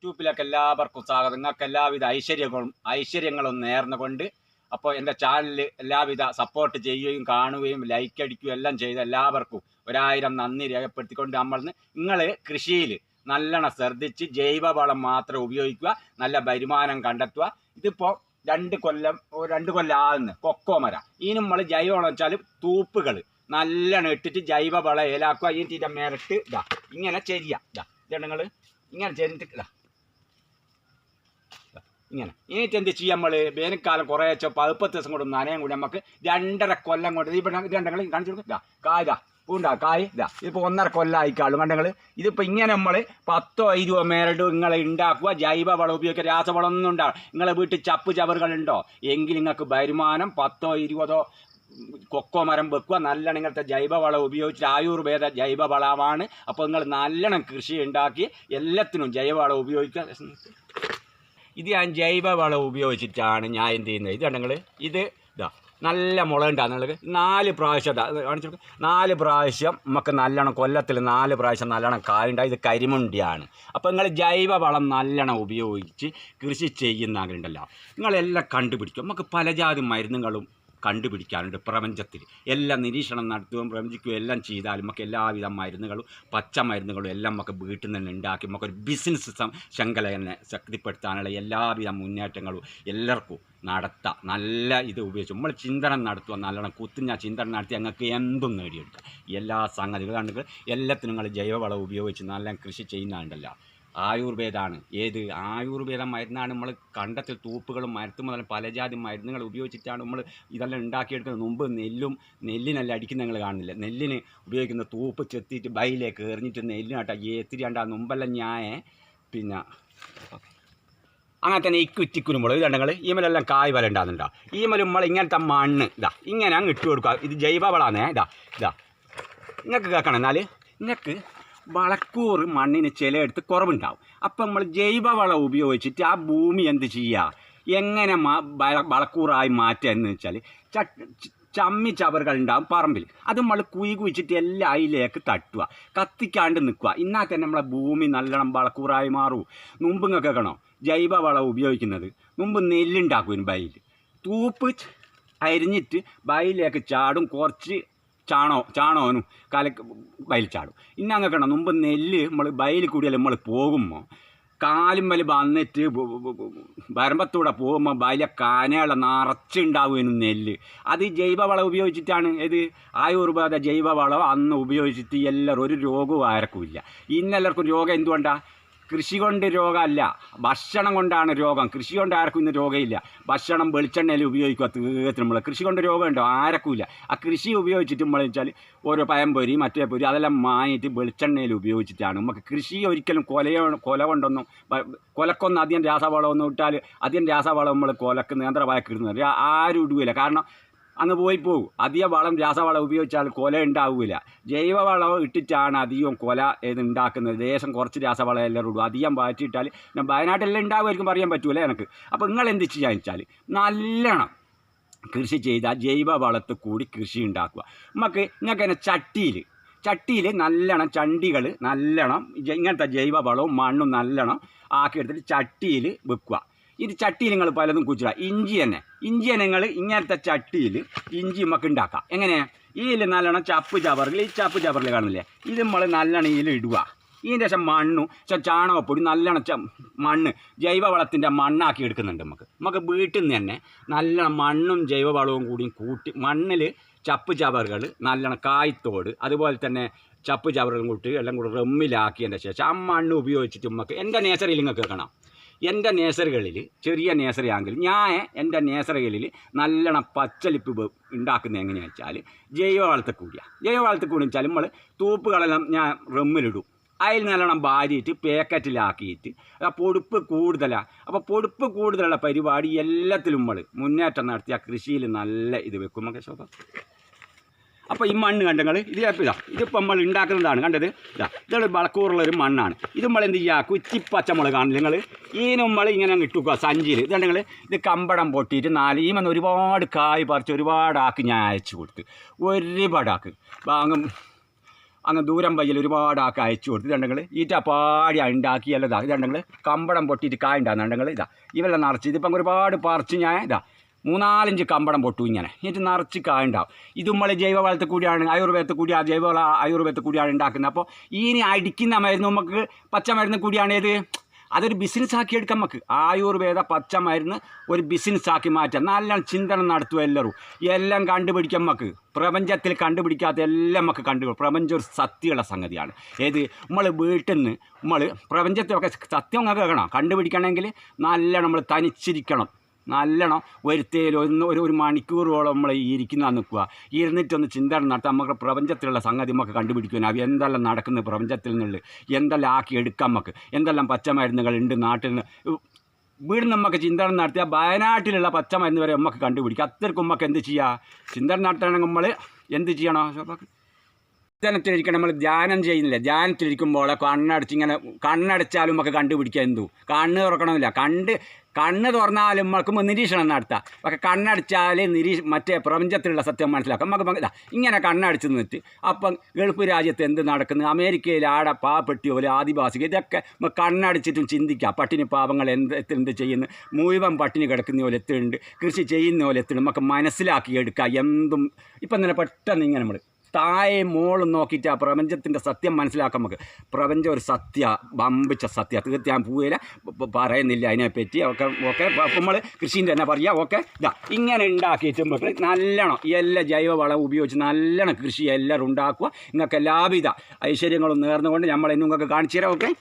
യൂട്യൂബിലേക്ക് എല്ലാവർക്കും സ്വാഗതം. നിങ്ങൾക്ക് എല്ലാവിധ ഐശ്വര്യങ്ങളും നേർന്നുകൊണ്ട് അപ്പോൾ എൻ്റെ ചാനലിൽ എല്ലാവിധ സപ്പോർട്ട് ചെയ്യുകയും കാണുകയും ലൈക്ക് അടിക്കുകയും എല്ലാം ചെയ്ത എല്ലാവർക്കും 1000 നന്ദി രേഖപ്പെടുത്തിക്കൊണ്ട് നിങ്ങൾ കൃഷിയിൽ നല്ലോണം ശ്രദ്ധിച്ച് ജൈവവളം മാത്രം ഉപയോഗിക്കുക, നല്ല വരുമാനം കണ്ടെത്തുക. ഇതിപ്പോൾ 2 കൊല്ലം ആകുന്നു കൊക്കോ മരം. ഇനി നമ്മൾ ജൈവവളം വെച്ചാൽ തൂപ്പുകൾ നല്ലോണം ഇട്ടിട്ട് ജൈവവളം ഏലാക്കുക. ഇതിൻ്റെ മേലിട്ട് ഇങ്ങനെ ചെയ്യുക. നിങ്ങൾ ഇങ്ങനെ ചെയ്തിട്ട് ഇങ്ങനെ എന്നിട്ട് എന്ത് ചെയ്യാം, നമ്മൾ വേനൽക്കാലം കുറേച്ചോ 10 ദിവസം കൊണ്ട് നനയും കൂടി നമുക്ക് 2.5 കൊല്ലം കൊണ്ട് ഇവിടെ കണ്ടങ്ങൾ കാണിച്ചു കൊടുക്കുക. കായ പൂണ്ടാ കായ് ഇതിപ്പോൾ 1.5 കൊല്ലം ആയിക്കാളും കണ്ടങ്ങൾ. ഇതിപ്പോൾ ഇങ്ങനെ നമ്മൾ 10 20 മേരട് നിങ്ങൾ ഉണ്ടാക്കുക. ജൈവവളം ഉപയോഗിക്കുക, രാസവളം ഒന്നും ഉണ്ടാകും. നിങ്ങളെ വീട്ടിൽ ചപ്പ് ചവറുകളുണ്ടോ എങ്കിൽ നിങ്ങൾക്ക് വരുമാനം 10 20 കൊക്കോ മരം വെക്കുക. നല്ലോണം ഇങ്ങനത്തെ ജൈവവളം ഉപയോഗിച്ച് ആയുർവേദ ജൈവവളമാണ്. അപ്പോൾ നിങ്ങൾ നല്ലോണം കൃഷി ഉണ്ടാക്കി എല്ലാത്തിനും ജൈവവളം ഉപയോഗിക്കുക. ഇത് ഞാൻ ജൈവവളം ഉപയോഗിച്ചിട്ടാണ് ഞാൻ എന്ത് ചെയ്യുന്നത്. ഇത് കണ്ടെങ്കിൽ ഇത് നല്ല മുള ഉണ്ടാകുന്നുള്ളത് 4 പ്രാവശ്യം കാണിച്ചു കൊടുക്കുക. 4 പ്രാവശ്യം നമുക്ക് നല്ലോണം കൊല്ലത്തിൽ 4 പ്രാവശ്യം നല്ലോണം കായുണ്ടായി. ഇത് കരിമുണ്ടിയാണ്. അപ്പോൾ നിങ്ങൾ ജൈവവളം നല്ലോണം ഉപയോഗിച്ച് കൃഷി ചെയ്യുന്നവരുണ്ടല്ലോ, നിങ്ങളെല്ലാം കണ്ടുപിടിക്കും. നമുക്ക് പലജാതി മരുന്നുകളും കണ്ടുപിടിക്കാനുണ്ട് പ്രപഞ്ചത്തിൽ. എല്ലാം നിരീക്ഷണം നടത്തുകയും പ്രപഞ്ചിക്കുകയും എല്ലാം ചെയ്താലും നമുക്ക് എല്ലാവിധ മരുന്നുകളും പച്ചമരുന്നുകളും എല്ലാം നമുക്ക് വീട്ടിൽ നിന്ന് ഉണ്ടാക്കി നമുക്കൊരു ബിസിനസ് ശൃംഖല തന്നെ ശക്തിപ്പെടുത്താനുള്ള എല്ലാവിധ മുന്നേറ്റങ്ങളും എല്ലാവർക്കും നടത്താം. നല്ല ഇത് ഉപയോഗിച്ച് നമ്മൾ ചിന്തനം നടത്തുക, നല്ലോണം കുത്തിഞ്ഞ ചിന്തനം നടത്തി ഞങ്ങൾക്ക് എന്തും നേടിയെടുക്കുക. എല്ലാ സംഗതികളും എല്ലാത്തിനും നിങ്ങൾ ജൈവവളം ഉപയോഗിച്ച് നല്ല കൃഷി ചെയ്യുന്നുണ്ടല്ലോ. ആയുർവേദമാണ്. ഏത് ആയുർവേദ മരുന്നാണ്. നമ്മൾ കണ്ടത്തിൽ തൂപ്പുകളും മരത്ത് മുതൽ പലജാതി മരുന്നുകൾ ഉപയോഗിച്ചിട്ടാണ് നമ്മൾ ഇതെല്ലാം ഉണ്ടാക്കിയെടുക്കുന്നത്. മുമ്പ് നെല്ലിനെല്ലാം അടിക്കുന്ന നിങ്ങൾ കാണുന്നില്ല. നെല്ലിന് ഉപയോഗിക്കുന്ന തൂപ്പ് ചെത്തിയിട്ട് ബൈയിലേക്ക് എറിഞ്ഞിട്ട് നെല്ലിനാട്ട എത്തിരിയാണ്ട മുമ്പെല്ലാം ഞാൻ പിന്നെ അങ്ങനെ തന്നെ ഇക്കുറ്റിക്കുരുമ്പോൾ ഇതുണ്ടെങ്കിൽ ഈമലെല്ലാം കായ് വല ഉണ്ടാകുന്നുണ്ടോ. ഈമലും നമ്മൾ ഇങ്ങനത്തെ മണ്ണ് ഇങ്ങനെ അങ്ങ് ഇട്ട് കൊടുക്കുക. ഇത് ജൈവവളാന്നേ. നിങ്ങൾക്ക് കേൾക്കണം. എന്നാൽ നിങ്ങൾക്ക് വളക്കൂർ മണ്ണിന് ചിലയിടത്ത് കുറവുണ്ടാവും. അപ്പം നമ്മൾ ജൈവവളം ഉപയോഗിച്ചിട്ട് ആ ഭൂമി എന്ത് ചെയ്യുക, എങ്ങനെ വളക്കൂറായി മാറ്റുക എന്ന് വെച്ചാൽ ചമ്മി ചവറുകൾ ഉണ്ടാവും പറമ്പിൽ. അത് നമ്മൾ കുഴിച്ചിട്ട് എല്ലാം അതിലേക്ക് തട്ടുക, കത്തിക്കാണ്ട് നിൽക്കുക. എന്നാൽ തന്നെ നമ്മളെ ഭൂമി നല്ലോണം വളക്കൂറായി മാറും. മുമ്പ് നിങ്ങൾക്ക് കേൾക്കണോ ജൈവവളം ഉപയോഗിക്കുന്നത്. മുമ്പ് നെല്ലുണ്ടാക്കും ബയിൽ തൂപ്പ് അരിഞ്ഞിട്ട് ബയിലേക്ക് ചാടും. കുറച്ച് ചാണോനും ബയിൽ ചാടും. ഇന്ന അങ്ങക്കണം. മുമ്പ് നെല്ല് നമ്മൾ ബയിൽ കൂടിയല്ല നമ്മൾ പോകുമ്പോൾ കാലുമ്മൽ വന്നിട്ട് വരമ്പത്തൂടെ പോകുമ്പോൾ ബയിലെ കാനയുള്ള നിറച്ചുണ്ടാവുമെന്ന് നെല്ല്. അത് ജൈവവളം ഉപയോഗിച്ചിട്ടാണ്. ഇത് ആയുർവേദ ജൈവവളം അന്ന് ഉപയോഗിച്ചിട്ട് എല്ലാവരും ഒരു രോഗവും ആർക്കുമില്ല. ഇന്നെല്ലാവർക്കും രോഗം എന്തുകൊണ്ടാണ്? കൃഷി കൊണ്ട് രോഗമല്ല, ഭക്ഷണം കൊണ്ടാണ് രോഗം. കൃഷി കൊണ്ട് ആർക്കും ഇന്ന് രോഗമില്ല. ഭക്ഷണം വെളിച്ചെണ്ണയിൽ ഉപയോഗിക്കുക തീർച്ചയായിട്ടും. നമ്മൾ കൃഷി കൊണ്ട് രോഗമുണ്ടോ? ആർക്കുമില്ല. ആ കൃഷി ഉപയോഗിച്ചിട്ട് നമ്മൾ വെച്ചാൽ ഓരോ പഴംപൊരി മറ്റേ പൊരി അതെല്ലാം മാങ്ങിയിട്ട് വെളിച്ചെണ്ണയിൽ ഉപയോഗിച്ചിട്ടാണ്. നമുക്ക് കൃഷി ഒരിക്കലും കൊല കൊണ്ടൊന്നും കൊലക്കൊന്നും അധികം രാസവളമൊന്നും ഇട്ടാൽ അധികം രാസവളം നമ്മൾ കൊലക്ക് നേന്ത്രവായക്ക് ഇടുന്നത് ആരും ഇടുകയില്ല. കാരണം അങ്ങ് പോകും. അധികം വളം രാസവളം ഉപയോഗിച്ചാൽ കൊല ഉണ്ടാവില്ല. ജൈവവളം ഇട്ടിട്ടാണ് അധികം കൊല ഉണ്ടാക്കുന്നത്. ദേശം കുറച്ച് രാസവളം എല്ലാം ഇടും. അധികം വാറ്റിയിട്ടാൽ വയനാട്ടിലെല്ലാം ഉണ്ടാവുമായിരിക്കും, പറയാൻ പറ്റൂല എനിക്ക്. അപ്പോൾ നിങ്ങൾ എന്ത് ചെയ്യാന്ന് വെച്ചാൽ നല്ലോണം കൃഷി ചെയ്താൽ ജൈവവളത്തിൽ കൂടി കൃഷി ഉണ്ടാക്കുക. നിങ്ങൾക്ക് തന്നെ ചട്ടിയിൽ നല്ലോണം ചണ്ടികൾ നല്ലോണം ഇങ്ങനത്തെ ജൈവവളവും മണ്ണും നല്ലോണം ആക്കിയെടുത്തിട്ട് ചട്ടിയിൽ വെക്കുക. ഇത് ചട്ടിയിൽ നിങ്ങൾ പലതും കുച്ചിടുക. ഇഞ്ചി തന്നെ നിങ്ങൾ ഇങ്ങനത്തെ ചട്ടിയിൽ ഇഞ്ചി നമുക്ക് ഉണ്ടാക്കാം. എങ്ങനെ? ഇതിൽ നല്ലോണം ചപ്പ് ചവറിൽ ഈ ചപ്പ് ചവറിൽ കാണില്ലേ, ഇത് നമ്മൾ നല്ലോണം ഇതിൽ ഇടുക. ഇതിൻ്റെ ശേഷം മണ്ണും ചാണകപ്പൊടി നല്ലോണം മണ്ണ് ജൈവവളത്തിൻ്റെ മണ്ണാക്കി എടുക്കുന്നുണ്ട്. നമുക്ക് വീട്ടിൽ നിന്ന് തന്നെ നല്ലോണം മണ്ണും ജൈവവളവും കൂടി കൂട്ടി മണ്ണിൽ ചപ്പ് ചവറുകൾ നല്ലോണം കായ്ത്തോട് അതുപോലെ തന്നെ ചപ്പ് ചവറുകളും കൂട്ടി എല്ലാം കൂടി റമ്മിലാക്കിയതിൻ്റെ ശേഷം ആ മണ്ണ് ഉപയോഗിച്ചിട്ട് നമുക്ക് എൻ്റെ നേച്ചറിയിൽ നിങ്ങൾക്ക് കേൾക്കണം. എൻ്റെ നേസറുകളിൽ ചെറിയ നേസറി ആണെങ്കിൽ എൻ്റെ നേസറുകളിൽ നല്ലോണം പച്ചലിപ്പ് ഉണ്ടാക്കുന്നത് എങ്ങനെയാണെന്ന് വെച്ചാൽ ജൈവവളത്തിൽ കൂടി വെച്ചാൽ നമ്മൾ തൂപ്പുകളെല്ലാം ഞാൻ റമ്മിലിടും. അതിൽ നല്ലോണം ഭാരിയിട്ട് പാക്കറ്റിലാക്കിയിട്ട് പൊടുപ്പ് കൂടുതലാണ്. അപ്പോൾ പൊടുപ്പ് കൂടുതലുള്ള പരിപാടി എല്ലാത്തിലും നമ്മൾ മുന്നേറ്റം നടത്തിയ കൃഷിയിൽ നല്ല ഇത് വെക്കും. നമുക്ക് ശോഭ. അപ്പോൾ ഈ മണ്ണ് കണ്ടങ്ങൾ ഇതിപ്പോൾ നമ്മൾ ഉണ്ടാക്കുന്നതാണ്. കണ്ടത് ഇതൊരു വളക്കൂറുള്ളൊരു മണ്ണാണ്. ഇത് നമ്മൾ എന്ത് ചെയ്യുക, കുറ്റിപ്പച്ചമുളക് കാണില്ല നിങ്ങൾ നമ്മൾ ഇങ്ങനെ ഇട്ടുക സഞ്ചിയിൽ. ഇതുണ്ടെങ്കിൽ ഇത് കമ്പടം പൊട്ടിയിട്ട് 4 ഈമെന്ന് ഒരുപാട് കായ് പറിച്ച് ഒരുപാട് ആക്ക് ഞാൻ അയച്ചു കൊടുത്ത് ഒരുപാട് ആക്ക് അങ്ങ് ദൂരം വയ്യൽ ഒരുപാട് ആക്കി അയച്ചു കൊടുത്ത് ഇതുണ്ടെങ്കിൽ ഈറ്റ പാടി ഉണ്ടാക്കിയല്ല ഇതുണ്ടെങ്കിൽ കമ്പടം പൊട്ടിയിട്ട് കായ ഉണ്ടാകുന്നുണ്ടെങ്കിൽ ഇതാ ഇവെല്ലാം നിറച്ച് ഇതിപ്പം ഒരുപാട് പറിച്ച് ഞാൻ ഇതാ 3-4 കമ്പടം പൊട്ടു ഇങ്ങനെ എന്നിട്ട് നിറച്ച് കായ ഉണ്ടാവും ഇത് നമ്മൾ ജൈവവളത്തിൽ കൂടിയാണ് ആയുർവേദത്തിൽ കൂടി ജൈവവള ആയുർവേദത്തിൽ കൂടിയാണ് ഉണ്ടാക്കുന്നത് അപ്പോൾ ഇനി അടിക്കുന്ന മരുന്ന് നമുക്ക് പച്ചമരുന്ന് കൂടിയാണ് ഏത് അതൊരു ബിസിനസ്സാക്കി എടുക്കാം നമുക്ക് ആയുർവേദ പച്ചമരുന്ന് ഒരു ബിസിനസ്സാക്കി മാറ്റാം നല്ല ചിന്തനം നടത്തുക എല്ലാവരും എല്ലാം കണ്ടുപിടിക്കാം നമുക്ക് പ്രപഞ്ചത്തിൽ കണ്ടുപിടിക്കാത്ത എല്ലാം നമുക്ക് കണ്ടുപിടിക്കും പ്രപഞ്ചം ഒരു സത്യമുള്ള സംഗതിയാണ് ഏത് നമ്മൾ വീട്ടിൽ നിന്ന് നമ്മൾ പ്രപഞ്ചത്തിലൊക്കെ സത്യം കേൾക്കണം കണ്ടുപിടിക്കണമെങ്കിൽ നല്ല നമ്മൾ തനിച്ചിരിക്കണം നല്ലോണം ഒരുത്തേൽ ഒരു മണിക്കൂറോളം നമ്മൾ ഇരിക്കുന്ന നിൽക്കുക ഇരുന്നിട്ടൊന്ന് ചിന്തനം നടത്താം നമുക്ക് പ്രപഞ്ചത്തിലുള്ള സംഗതി നമുക്ക് കണ്ടുപിടിക്കുവാൻ അവ എന്തെല്ലാം നടക്കുന്നത് പ്രപഞ്ചത്തിൽ നിന്നുള്ള എന്തെല്ലാം ആക്കി എടുക്കാം നമുക്ക് എന്തെല്ലാം പച്ചമരുന്നുകളുണ്ട് നാട്ടിൽ നിന്ന് വീട് നമുക്ക് ചിന്തനം നടത്തിയാൽ വയനാട്ടിലുള്ള പച്ചമരുന്ന് വരെ നമുക്ക് കണ്ടുപിടിക്കാം അത്രക്കും നമുക്ക് എന്ത് ചെയ്യുക ചിന്തനം നടത്തണമെങ്കിൽ നമ്മൾ എന്ത് ചെയ്യണോ ധ്യാനത്തിലിരിക്കണം നമ്മൾ ധ്യാനം ചെയ്യുന്നില്ല ധ്യാനത്തിലിരിക്കുമ്പോൾ കണ്ണടച്ചാലും നമുക്ക് കണ്ടുപിടിക്കാം എന്തു കണ്ണ് തുറക്കണമില്ല കണ്ണ് തുറന്നാലും നമുക്ക് നിരീക്ഷണം നടത്താം പക്ഷെ കണ്ണടിച്ചാൽ മറ്റേ പ്രപഞ്ചത്തിലുള്ള സത്യം മനസ്സിലാക്കാം നമുക്ക് ഇങ്ങനെ കണ്ണടിച്ച് നിന്നിട്ട് അപ്പം ഗൾഫ് രാജ്യത്ത് എന്ത് നടക്കുന്നു അമേരിക്കയിൽ ആടെ പാവപ്പെട്ടിയോ പോലെ ആദിവാസികൾ ഇതൊക്കെ നമുക്ക് കണ്ണടിച്ചിട്ടും ചിന്തിക്കാം പട്ടിണി പാവങ്ങൾ എന്ത് ചെയ്യുന്നു മുഴുവൻ പട്ടിണി കിടക്കുന്ന പോലെ എത്തുന്നുണ്ട് കൃഷി ചെയ്യുന്ന പോലെ എത്തുന്നുണ്ട് നമുക്ക് മനസ്സിലാക്കി എടുക്കാം എന്തും ഇപ്പം തന്നെ പെട്ടെന്ന് ഇങ്ങനെ നമ്മൾ താഴെ മോളും നോക്കിയിട്ട് ആ പ്രപഞ്ചത്തിൻ്റെ സത്യം മനസ്സിലാക്കാൻ നമുക്ക് പ്രപഞ്ചം ഒരു സത്യ വമ്പിച്ച സത്യ തീർച്ചയായും പോവില്ല പറയുന്നില്ല അതിനെപ്പറ്റി ഒക്കെ നമ്മൾ കൃഷിൻ്റെ തന്നെ പറയുക ഓക്കെ ഇങ്ങനെ ഉണ്ടാക്കിയിട്ട് നമുക്ക് നല്ലോണം എല്ലാ ജൈവവളം ഉപയോഗിച്ച് നല്ലോണം കൃഷി എല്ലാവരും ഉണ്ടാക്കുക നിങ്ങൾക്ക് എല്ലാവിധ ഐശ്വര്യങ്ങളും നേർന്നുകൊണ്ട് നമ്മൾ നിങ്ങൾക്ക് കാണിച്ചു തരാം ഓക്കെ